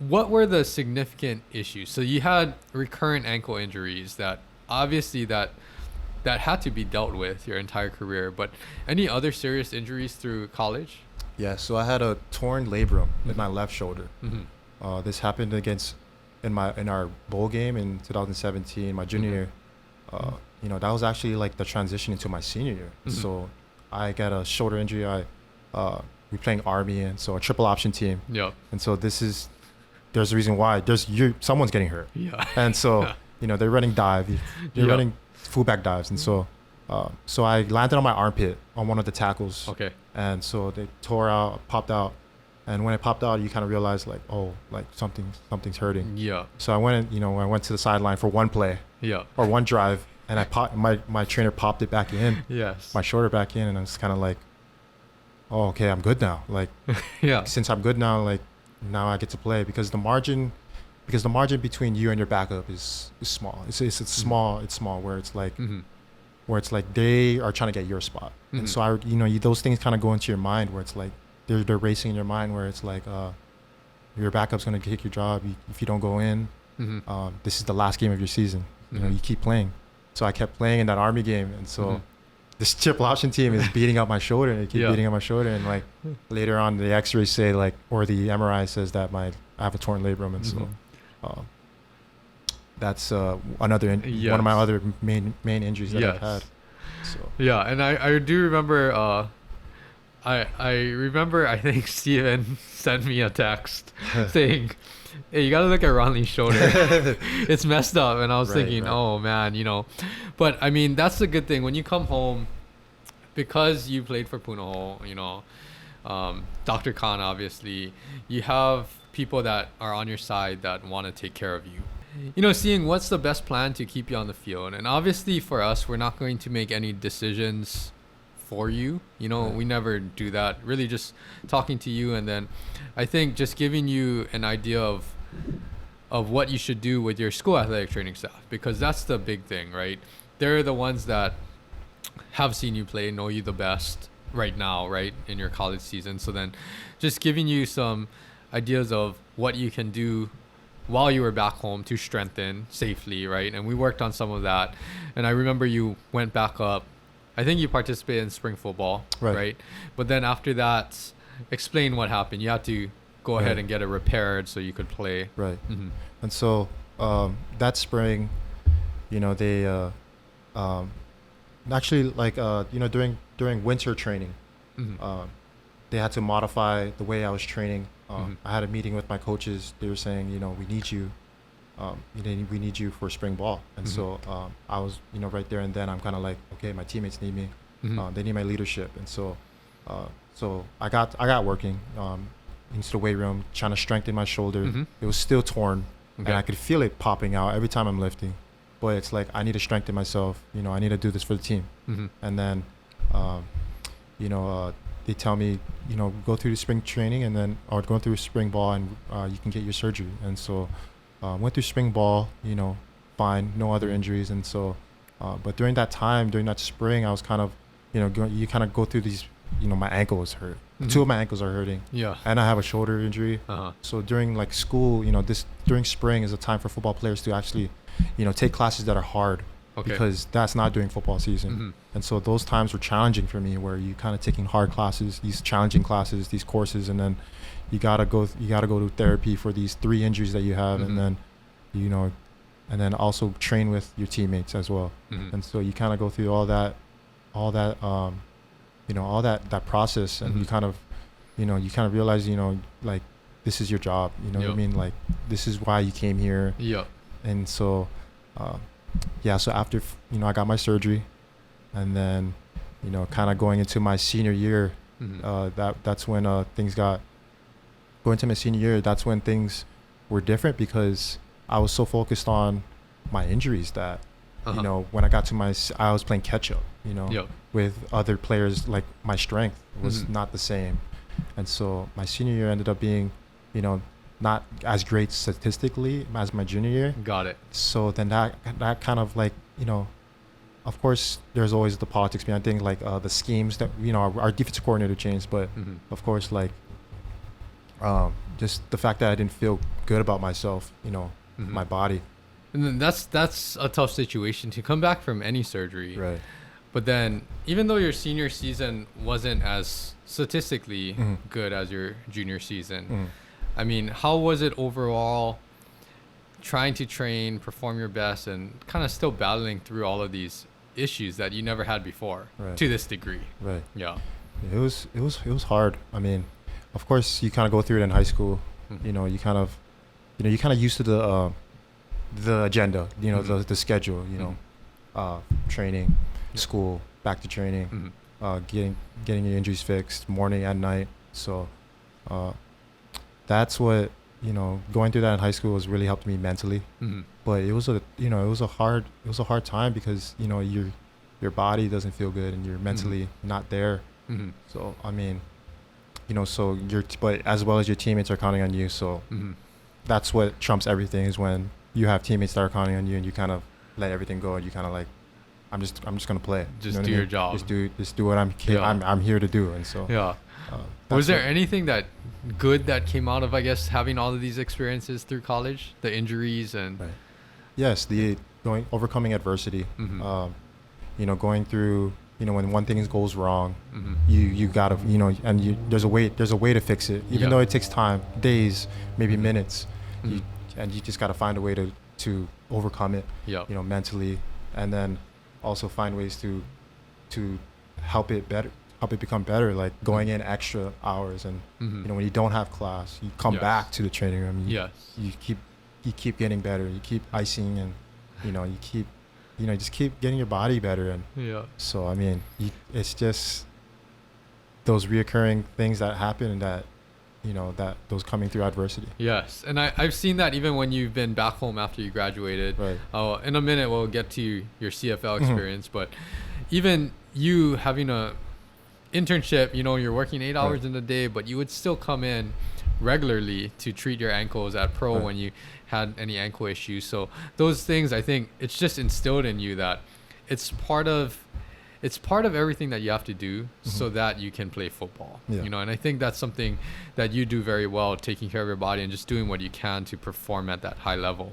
what were the significant issues? So you had recurrent ankle injuries that obviously that had to be dealt with your entire career, but any other serious injuries through college? Yeah, so I had a torn labrum in my left shoulder. This happened in our bowl game in 2017, my junior year. That was actually like the transition into my senior year. So I got a shoulder injury. We're playing Army, and so a triple option team. Yep. And so there's a reason why someone's getting hurt. Yeah. And so they're running they're running fullback dives, and so I landed on my armpit on one of the tackles. Okay. And so they popped out, and when it popped out, you kind of realize like, oh, like something's hurting. Yeah. So I went to the sideline for one play. Yeah. Or one drive, and my trainer popped it back in. Yes. My shoulder back in, and I was kind of like, oh, okay, I'm good now. Like, yeah. Since I'm good now, like now I get to play because the margin between you and your backup is small. It's small. It's small where it's like. Where it's like they are trying to get your spot. And so those things kind of go into your mind where it's like they're racing in your mind where it's like your backup's going to take your job if you don't go in. This is the last game of your season. You keep playing. So I kept playing in that Army game, and so this triple option team is beating up my shoulder, and they keep beating up my shoulder, and like later on the X-rays say like, or the MRI says that I have a torn labrum, and so that's one of my other main injuries that I've had. So. Yeah, and I do remember. I remember. I think Steven sent me a text saying, "Hey, you gotta look at Ronley's shoulder. It's messed up." And I was thinking, "Oh man, But I mean, that's the good thing when you come home, because you played for Punahou. Dr. Khan, obviously, you have people that are on your side that want to take care of you. Seeing what's the best plan to keep you on the field. And obviously for us, we're not going to make any decisions for you. We never do that. Really just talking to you. And then I think just giving you an idea of what you should do with your school athletic training staff, because that's the big thing, right? They're the ones that have seen you play, know you the best right now, right, in your college season. So then just giving you some ideas of what you can do while you were back home to strengthen safely, right? And we worked on some of that. And I remember you went back up. I think you participated in spring football, right? But then after that, explain what happened. You had to go ahead and get it repaired so you could play. Right. And so that spring, they actually like during winter training, they had to modify the way I was training. I had a meeting with my coaches. They were saying, we need you. We need you for spring ball. And so I was, right there and then I'm kind of like, okay, my teammates need me. They need my leadership. And so I got working into the weight room, trying to strengthen my shoulder. It was still torn, and I could feel it popping out every time I'm lifting. But it's like I need to strengthen myself. I need to do this for the team. And then, they tell me, go through the spring training and then, or go through spring ball and you can get your surgery. And so went through spring ball, fine, no other injuries. And so, but during that spring, I was kind of, you kind of go through these, my ankle was hurt. Two of my ankles are hurting. Yeah. And I have a shoulder injury. So during like school, during spring is a time for football players to actually, take classes that are hard. Because that's not during football season. And so those times were challenging for me, where you kind of taking hard classes, these challenging classes, these courses, and then you gotta go to therapy for these 3 injuries that you have, and then and then also train with your teammates as well. And so you kind of go through all that process, and you kind of realize, like this is your job, what I mean, like this is why you came here. And so so after I got my surgery, and then kind of going into my senior year, that's when things got going to my senior year. That's when things were different, because I was so focused on my injuries that when I got to I was playing catch up with other players. Like my strength was not the same, and so my senior year ended up being not as great statistically as my junior year. Got it. So then that kind of like, of course there's always the politics behind things, like the schemes that, our defensive coordinator changed, but of course, like Just the fact that I didn't feel good about myself, my body. And then that's a tough situation to come back from any surgery. Right. But then even though your senior season wasn't as statistically good as your junior season, I mean, how was it overall trying to train, perform your best, and kind of still battling through all of these issues that you never had before to this degree? Right. Yeah. It was hard. I mean, of course you kind of go through it in high school. You kind of used to the agenda, the schedule, training, school, back to training, getting your injuries fixed morning and night. So that's what, going through that in high school was really helped me mentally. But it was a hard time because, your body doesn't feel good and you're mentally not there. So, I mean, but as well as your teammates are counting on you. So that's what trumps everything, is when you have teammates that are counting on you and you kind of let everything go and you kind of like, I'm just going to play. Just do your job. Just do what I'm here to do. And so, was there anything that good that came out of, I guess, having all of these experiences through college, the injuries and yes, overcoming adversity, going through, when one thing goes wrong, you gotta, and there's a way to fix it, even though it takes time, days, maybe minutes, and you just gotta find a way to overcome it, mentally, and then also find ways to help it become better, like going in extra hours, and when you don't have class, you come back to the training room. You keep getting better. You keep icing, and you keep just keep getting your body better. And so I mean, it's just those reoccurring things that happen, and that that those coming through adversity. Yes, and I've seen that even when you've been back home after you graduated. Right. In a minute we'll get to your CFL experience, but even you having a internship, you're working 8 hours in a day, but you would still come in regularly to treat your ankles at pro when you had any ankle issues. So those things, I think it's just instilled in you that it's part of everything that you have to do so that you can play football. And I think that's something that you do very well, taking care of your body and just doing what you can to perform at that high level.